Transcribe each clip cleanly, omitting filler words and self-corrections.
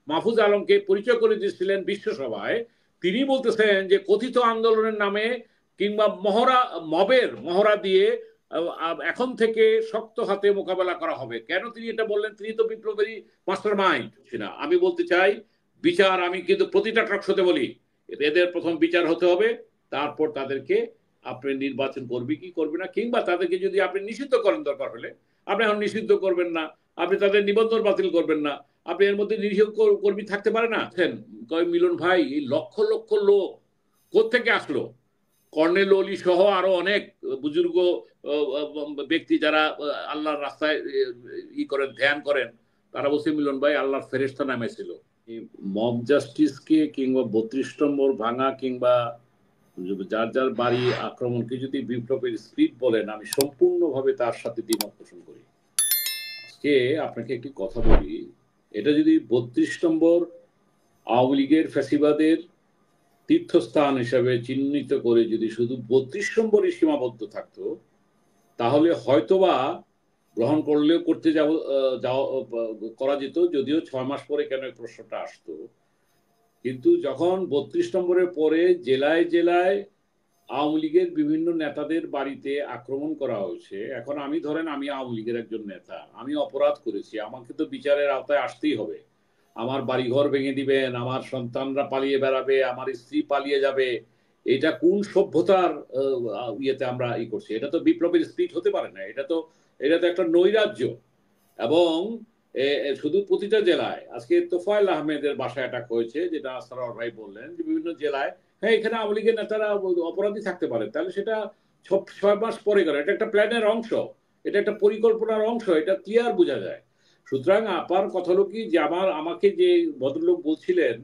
মাহফুজ আলমকে পরিচয় করে দিয়েছিলেন বিশ্বসভায়, তিনি বলতেছেন যে কথিত আন্দোলনের নামে কিংবা মহড়া দিয়ে এখন থেকে শক্ত হাতে মোকাবেলা করা হবে। কেন তিনি এটা বললেন? তিনি তো বিপ্লবেরই মাস্টার মাইন্ড না। আমি বলতে চাই বিচার, আমি কিন্তু প্রতিটা টকশোতে বলি এদের প্রথম বিচার হতে হবে, তারপর তাদেরকে আপনি নির্বাচন করবে কি করবে না, কিংবা তাদেরকে যদি আপনি নিষিদ্ধ করেন দরকার হলে, আপনি এখন নিষিদ্ধ করবেন না, আপনি তাদের নিবন্ধন বাতিল করবেন না, আপনি এর মধ্যে নিরীহ কর্মী থাকতে পারে না। মিলন ভাই, এই লক্ষ লক্ষ লোক কোত্থেকে আসলো? কর্নেল অলি সহ আরো অনেক বুজুর্গ ব্যক্তি যারা আল্লাহর রাস্তায় করেন, ধ্যান করেন, তারা বলছে মিলন ভাই আল্লাহর ফেরেশতা নামেছিল। মব জাস্টিসকে কিংবা ৩২ নম্বর ভাঙা কিংবা যার যার বাড়ি আক্রমণকে যদি বিপ্লবের স্পিরিট বলেন, আমি সম্পূর্ণভাবে তার সাথে দ্বিমত পোষণ করি। আজকে আপনাকে একটি কথা বলি, এটা যদি ৩২ নম্বর আওয়ামী লীগের ফ্যাসিবাদের তীর্থস্থান হিসাবে চিহ্নিত করে যদি শুধু ৩২ নম্বরই সীমাবদ্ধ থাকতো, তাহলে হয়তোবা গ্রহণ করলেও করা যেত, যদিও ৬ মাস পরে কেন এই প্রশ্নটা আসতো। কিন্তু যখন ৩২ নম্বরের পরে জেলায় জেলায় আওয়ামী লীগের বিভিন্ন নেতাদের বাড়িতে আক্রমণ করা হয়েছে, এখন আমি ধরেন আমি আওয়ামী লীগের একজন নেতা, আমি অপরাধ করেছি, আমাকে তো বিচারের আওতায় আসতেই হবে। আমার বাড়িঘর ভেঙে দিবেন, আমার সন্তানরা পালিয়ে বেড়াবে, আমার স্ত্রী পালিয়ে যাবে, এটা কোন সভ্যতার ইয়েতে আমরা করছি? এটা তো বিপ্লবের স্পিরিট হতে পারে না। এটা তো একটা নৈরাজ্য। এবং শুধু প্রতিটা জেলায় আজকে তোফায়েল আহমেদের বাসায় অ্যাটাক হয়েছে, যেটা আসরার ভাই বললেন যে বিভিন্ন জেলায়, হ্যাঁ এখানে আওয়ামী লীগের নেতারা অপরাধী থাকতে পারে, তাহলে সেটা ৬ মাস পরে গেল। এটা একটা প্ল্যানের অংশ, এটা একটা পরিকল্পনার অংশ, এটা ক্লিয়ার বোঝা যায়। সুতরাং আপার কথা হলো কি, যে আমাকে যে ভদ্রলোক বলছিলেন,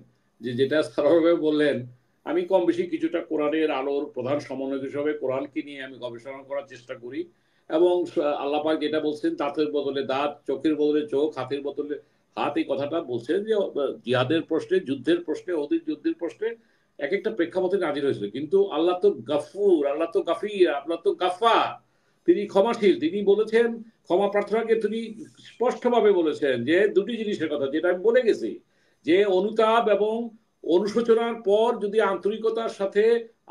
যেটা সারাভাবে বললেন, আমি কম বেশি কিছুটা কোরআনের আলোর প্রধান সমন্বয়ক হিসেবে কোরআনকে নিয়ে আমি গবেষণা করার চেষ্টা করি, এবং আল্লাহ পাক যেটা বলছেন দাঁতের বদলে দাঁত, চোখের বদলে চোখ, হাতের বদলে হাত, এই কথাটা বলছেন যে জিহাদের প্রশ্নে, যুদ্ধের প্রশ্নে, অধিক যুদ্ধের প্রশ্নে এক একটা প্রেক্ষাপটে নাজির হয়েছিল। কিন্তু আল্লাহ তো গাফুর, আল্লাহ তো গাফির, আল্লাহ তো গাফার, তিনি ক্ষমাশীল। তিনি বলেছেন ক্ষমা প্রার্থনাকে তিনি স্পষ্টভাবে বলেছেন যে দুটি জিনিসের কথা, যেটা আমি বলে গেছি, যে অনুতাপ এবং অনুশোচনার পর যদি আন্তরিকতার সাথে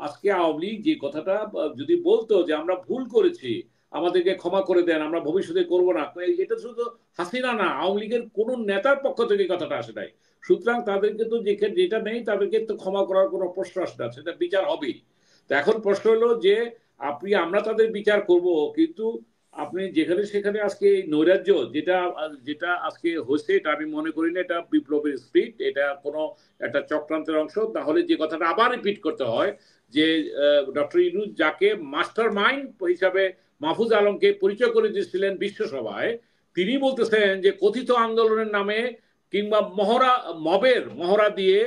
আজকে আওয়ামী লীগ যে কথাটা যদি বলতো যে আমরা ভুল করেছি, আমাদেরকে ক্ষমা করে দেন, আমরা ভবিষ্যতে করবো না, এটা শুধু হাসিনা না, আওয়ামী লীগের কোন নেতার পক্ষ থেকে কথাটা আসে নাই। সুতরাং তাদেরকে তো যেটা নেই, তাদেরকে তো ক্ষমা করার কোনো প্রশ্ন আসে না, সেটা বিচার হবেই। তো এখন প্রশ্ন হলো যে আমরা তাদের বিচার করব, কিন্তু আপনি যেখানে সেখানে আজকে এই নৈরাজ্য যেটা আজকে হয়েছে, এটা আমি মনে করি না এটা বিপ্লবের স্পিরিট, এটা কোনো একটা চক্রান্তের অংশ। তাহলে যে কথাটা আবার রিপিট করতে হয় যে ডক্টর ইউনূস যাকে মাস্টার মাইন্ড হিসাবে মাহফুজ আলমকে পরিচয় করে দিয়েছিলেন বিশ্বসভায়, তিনি বলতেছেন যে কথিত আন্দোলনের নামে কিংবা মহড়া দিয়ে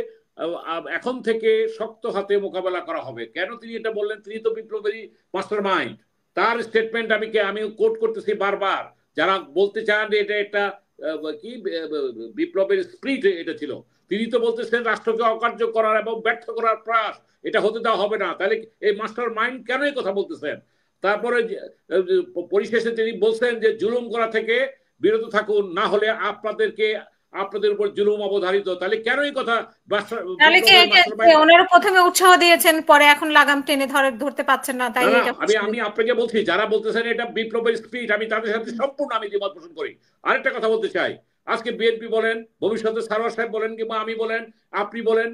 এখন থেকে শক্ত হাতে মোকাবেলা করা হবে। কেন তিনি এটা বললেন? তিনি তো বিপ্লবেরই মাস্টার মাইন্ড। তার স্টেটমেন্ট আমি কোট করতেছি বারবার। যারা বলতে চান যে এটা একটা কি বিপ্লবের স্পিরিট এটা ছিল, তিনি তো বলতেছেন রাষ্ট্রকে অকার্য করার এবং ব্যর্থ করার প্রয়াস, এটা হতে দেওয়া হবে না। তাহলে এই মাস্টার মাইন্ড কেন এই কথা বলতেছেন? তারপরে পরিশেষে তিনি বলছেন যে জুলুম করা থেকে বিরত থাকুন, না হলে আপনাদের উপর জুলুম অবধারিত। তাহলে কেন এই কথা? ওনারা প্রথমে উৎসাহ দিয়েছেন, পরে এখন লাগাম টেনে ধরতে পারছেন না, তাই আমি আপনাকে বলছি, যারা বলতেছেন এটা বিপ্লবের স্পিরিট, আমি তাদের সাথে সম্পূর্ণ আমি দ্বিমত পোষণ করি। আরেকটা কথা বলতে চাই, আজকে বিএনপি বলেন, ভবিষ্যতে সারোয়ার সাহেব বলেন, কিংবা আমি বলেন, আপনি বলেন,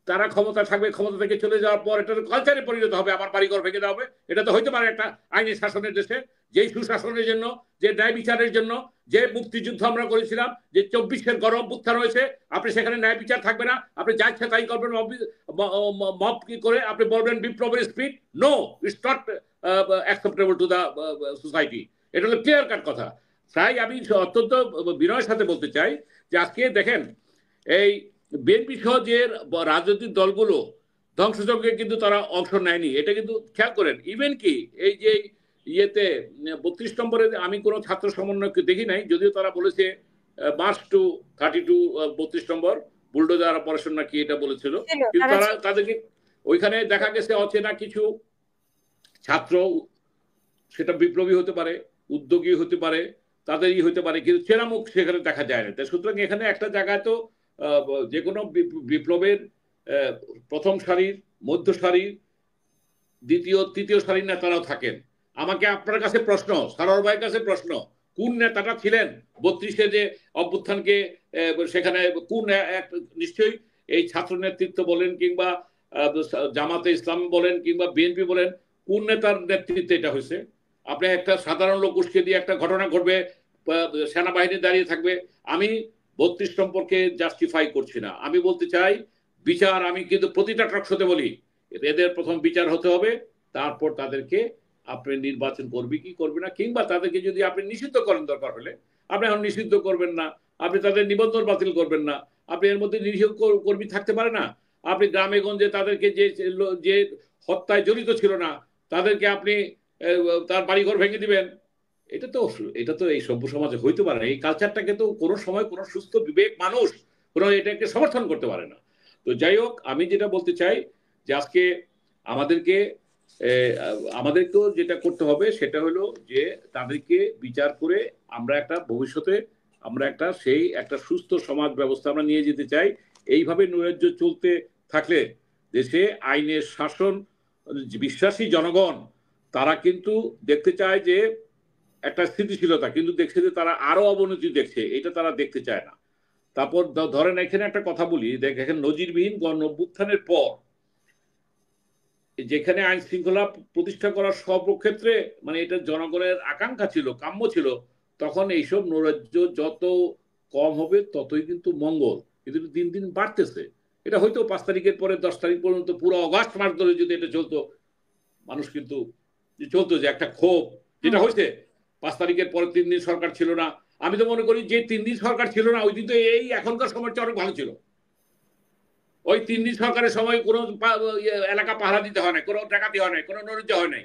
তারা ক্ষমতা থাকবে, ক্ষমতা থেকে চলে যাওয়ার পর এটা কালচারে পরিণত হবে, আমার বাড়িঘর ভেঙে দেওয়া হবে। এটা তো হইতে পারে একটা আইনি শাসনের দেশে, যেই সুশাসনের জন্য, যে ন্যায় বিচারের জন্য, যে মুক্তিযুদ্ধ আমরা করেছিলাম, যে ২৪-এর গণ অভ্যুত্থান হয়েছে, আপনি সেখানে ন্যায় বিচার থাকবে না, আপনি যা ইচ্ছা তাই করবেন, মব কি করে আপনি বলবেন বিপ্লবের speed? No, it's not acceptable to the society. এটা হলো ক্লিয়ার কাট কথা। তাই আমি অত্যন্ত বিনয়ের সাথে বলতে চাই যে আজকে দেখেন, এই বিএনপি সহ যে রাজনৈতিক দলগুলো ধ্বংসযজ্ঞে কিন্তু তারা অংশ নেয়নি, এটা কিন্তু খেয়াল করেন। ইভেন কি এই যে ইয়েতে ৩২ নম্বরে আমি কোনো ছাত্র সমন্বয়কে দেখি নাই, যদিও তারা বলেছে মার্চ টু 32 ৩২ নম্বর বুলডোজার অপারেশন নাকি এটা বলেছিল, কিন্তু তাদেরকে ওইখানে দেখা গেছে অচেনা কিছু ছাত্র, সেটা বিপ্লবী হতে পারে, উদ্যোগী হতে পারে, তাদেরই হতে পারে, কিন্তু চেনা মুখ সেখানে দেখা যায় না। সুতরাং এখানে একটা জায়গায় তো যে কোনো বিপ্লবের প্রথম সারির, মধ্য সারির, দ্বিতীয় তৃতীয় সারির নেতারাও থাকেন। আমাকে আপনার কাছে প্রশ্ন, সারোয়ার ভাইয়ের কাছে প্রশ্ন, কোন নেতাটা ছিলেন 32-এ যে অভ্যুত্থানকে সেখানে কোন নিশ্চয়ই এই ছাত্র নেতৃত্ব বলেন কিংবা জামাতে ইসলাম বলেন কিংবা বিএনপি বলেন, কোন নেতার নেতৃত্বে এটা হয়েছে? আপনি একটা সাধারণ লোক উস্কে দিয়ে একটা ঘটনা ঘটবে, সেনাবাহিনী দাঁড়িয়ে থাকবে। আমি 32 সম্পর্কে জাস্টিফাই করছি না, আমি বলতে চাই বিচার, আমি কিন্তু প্রতিটা টকশোতে বলি এদের প্রথম বিচার হতে হবে, তারপর তাদেরকে আপনি নির্বাচন করবি কি করবে না, কিংবা তাদেরকে যদি আপনি নিষিদ্ধ করেন দরকার হলে, আপনি এখন নিষিদ্ধ করবেন না, আপনি তাদের নিবন্ধন বাতিল করবেন না, আপনি এর মধ্যে নিরীহ কর্মী থাকতে পারে না, আপনি গ্রামে গঞ্জে তাদেরকে যে হত্যায় জড়িত ছিল না তাদেরকে আপনি তার বাড়িঘর ভেঙে দিবেন। এটা তো এই সভ্য সমাজে হইতে পারে না। এই কালচারটাকে তো কোনো সময় কোনো সুস্থ বিবেক মানুষ কোনো এটাকে সমর্থন করতে পারে না। তো যাই হোক, আমি যেটা বলতে চাই যে আজকে আমাদেরকেও যেটা করতে হবে সেটা হলো যে তাদেরকে বিচার করে আমরা একটা ভবিষ্যতে আমরা একটা সুস্থ সমাজ ব্যবস্থা আমরা নিয়ে যেতে চাই। এইভাবে নৈরাজ্য চলতে থাকলে দেশে আইনের শাসন বিশ্বাসী জনগণ তারা কিন্তু দেখতে চায় যে একটা স্থিতিশীলতা, কিন্তু দেখছে যে তারা আরো অবনতি দেখছে, এটা তারা দেখতে চায় না। তারপর ধরেন এখানে একটা কথা বলি, দেখেন নজিরবিহীন গণ অভ্যুত্থানের পর যেখানে আইন শৃঙ্খলা প্রতিষ্ঠা করার সব ক্ষেত্রে মানে এটা জনগণের আকাঙ্ক্ষা ছিল, কাম্য ছিল, তখন এইসব নৈরাজ্য যত কম হবে ততই কিন্তু মঙ্গল। কিন্তু দিন দিন বাড়তেছে। এটা হয়তো 5 তারিখের পরে 10 তারিখ পর্যন্ত পুরো অগাস্ট মাস ধরে যদি এটা চলতো, মানুষ কিন্তু চলতো যে একটা ক্ষোভ যেটা হয়েছে 5 তারিখের পরে 3 দিন সরকার ছিল না। আমি তো মনে করি যে 3 দিন সরকার ছিল না ওই দিন তো এই এখনকার সময়টা অনেক ভালো ছিল। ওই 3 দিন সরকারের সময় কোনো এলাকা পাহারা দিতে হয় না, কোনো ডাকাতি হয় নাই, কোনো নৈরাজ্য হয় নাই।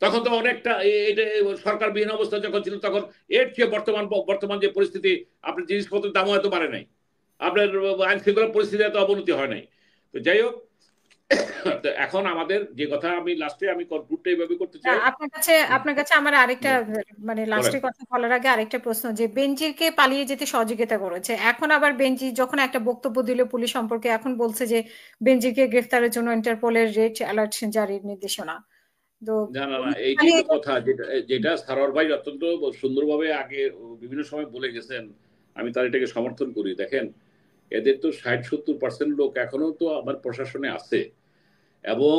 তখন তো অনেকটা এটা সরকার বিহীন অবস্থা যখন ছিল তখন এর চেয়ে বর্তমান যে পরিস্থিতি, আপনার জিনিসপত্রের দামও এত বাড়ে নাই, আপনার আইন শৃঙ্খলা পরিস্থিতি এত অবনতি হয় নাই। তো যাই হোক, এখন আমাদের যে কথা আমি লাস্টে আমি কনক্লুডটা এইভাবে করতে চাই। আপনার কাছে আমার আরেকটা মানে লাস্টের কথা বলার আগে আরেকটা প্রশ্ন, যে বেনজিরকে পালিয়ে যেতে সহযোগিতা করেছে, এখন আবার বেনজির যখন একটা বক্তব্য দিল পুলিশ সম্পর্কে, এখন বলছে যে বেনজিরকে গ্রেফতারের জন্য ইন্টারপোলের রেড অ্যালার্ট জারির নির্দেশনা। তো না না না, এইটাই তো কথা, যেটা সারোয়ার ভাই অত্যন্ত সুন্দরভাবে আগে বিভিন্ন সময় বলে গেছেন, আমি তার এটাকে সমর্থন করি। দেখেন এদের তো 60-70% লোক এখনো তো আমার প্রশাসনে আছে, এবং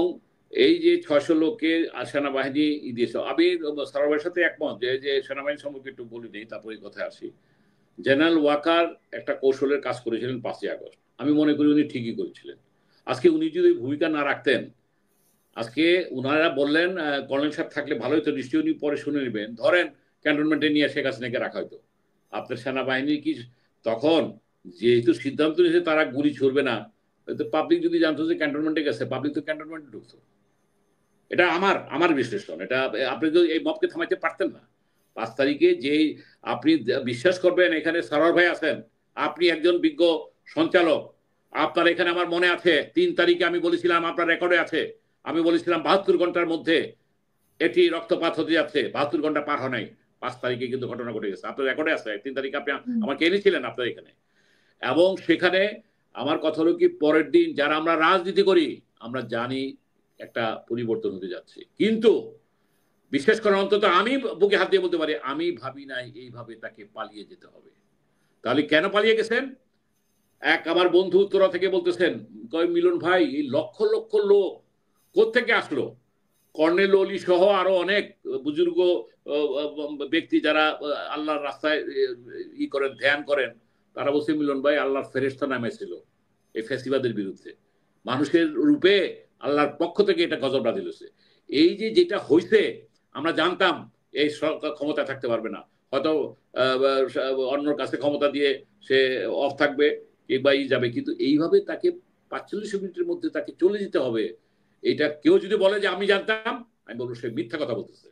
এই যে 600 লোককে সেনাবাহিনী দিয়েছে, আমি সারোয়ার ভাইয়ের সাথে একমত যে সেনাবাহিনী সম্পর্কে একটু বলে দিই, তারপরে কথা আসি। জেনারেল ওয়াকার একটা কৌশলের কাজ করেছিলেন 5ই আগস্ট, আমি মনে করি উনি ঠিকই করেছিলেন। আজকে উনি যদি ভূমিকা না রাখতেন, আজকে উনারা বললেন কর্নেল সাহেব থাকলে ভালো হতো, নিশ্চয়ই উনি পরে শুনে নেবেন, ধরেন ক্যান্টনমেন্টে নিয়ে শেখ হাসিনাকে রাখা হতো। আপনার সেনাবাহিনী কি তখন যেহেতু সিদ্ধান্ত নিয়েছে তারা গুলি ছুড়বে না, পাবলিক যদি জানতো যে ক্যান্টনমেন্টে গেছে, পাবলিক তো ক্যান্টনমেন্টে ঢুকতো। এটা আমার বিশ্লেষণ। এটা আপনি তো এই মবকে থামাইতে পারতেন না। 5 তারিখে যেই আপনি বিশ্বাস করবেন, এখানে সারোয়ার ভাই আছেন, আপনি একজন বিজ্ঞ সঞ্চালক, আপনার এখানে আমার মনে আছে 3 তারিখে আমি বলেছিলাম, আপনার রেকর্ডে আছে, আমি বলেছিলাম 72 ঘন্টার মধ্যে এটি রক্তপাত হতে যাচ্ছে, 72 ঘন্টা পার হয় নাই, 5 তারিখে কিন্তু ঘটনা ঘটে গেছে, আপনার রেকর্ডে আছে। 3 তারিখে আপনি আমাকে এনেছিলেন আপনার এখানে, এবং সেখানে আমার কথা হলো কি, পরের দিন যারা আমরা রাজনীতি করি আমরা জানি একটা পরিবর্তন হতে যাচ্ছে, কিন্তু বিশেষ করে অন্তত আমি বুকে হাত দিয়ে বলতে পারি, আমি ভাবি নাই এইভাবে তাকে পালিয়ে যেতে হবে। তাহলে কেন পালিয়ে গেছেন? এক আমার বন্ধু উত্তরা থেকে বলতেছেন, মিলন ভাই এই লক্ষ লক্ষ লোক কোত্থেকে আসলো? কর্নেল অলি সহ আরো অনেক বুজুর্গ ব্যক্তি যারা আল্লাহর রাস্তায় করেন, ধ্যান করেন, তারা বলছে মিলন ভাই আল্লাহর ফেরেশতা নামেছিল এই ফ্যাসিবাদের বিরুদ্ধে, মানুষের রূপে আল্লাহর পক্ষ থেকে এটা গজবটা দিলেছে। এই যে যেটা হয়েছে আমরা জানতাম এই সরকার ক্ষমতা থাকতে পারবে না, হয়তো অন্যর কাছে ক্ষমতা দিয়ে সে অফ থাকবে কিংবা যাবে, কিন্তু এইভাবে তাকে 45 মিনিটের মধ্যে তাকে চলে যেতে হবে, এটা কেউ যদি বলে যে আমি জানতাম, আমি বলবো সে মিথ্যা কথা বলতেছে।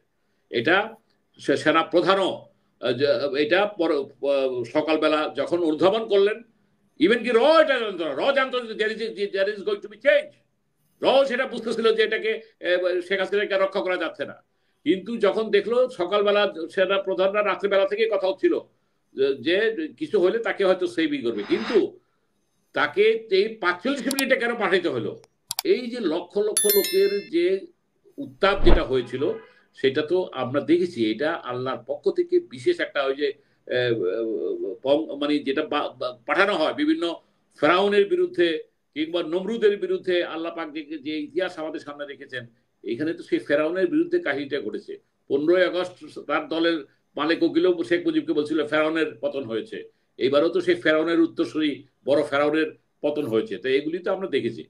এটা সেনা প্রধানও এটা সকালবেলা যখন ঊর্ধ্বমন করলেন, ইভেন কি এটা জানতো না, জানতো there is going to be change, সেটা বুঝতেছিল যে এটাকে শেখ হাসিনাকে রক্ষা করা যাচ্ছে না। কিন্তু যখন দেখলো সকালবেলা সেনা প্রধানরা রাত্রিবেলা থেকে কথা হচ্ছিল যে কিছু হলে তাকে হয়তো সেভই করবে, কিন্তু তাকে এই 45 মিনিটে কেন পাঠাইতে হলো? এই যে লক্ষ লক্ষ লোকের যে উত্তাপ যেটা হয়েছিল সেটা তো আমরা দেখেছি। এটা আল্লাহর পক্ষ থেকে বিশেষ একটা ওই যে মানে যেটা পাঠানো হয় বিভিন্ন ফেরাউনের বিরুদ্ধে কিংবা নমরুদের বিরুদ্ধে, আল্লাহ পাক যে ইতিহাস আমাদের সামনে রেখেছেন, এখানে তো সেই ফেরাউনের বিরুদ্ধে কাহিনীটা ঘটেছে। 15ই আগস্ট তার দলের মালিক ওকিল শেখ মুজিবকে বলছিল ফেরাউনের পতন হয়েছে। এইবারও তো সেই ফেরাউনের উত্তরসূরি বড় ফেরাউনের পতন হয়েছে। তো এগুলি তো আমরা দেখেছি।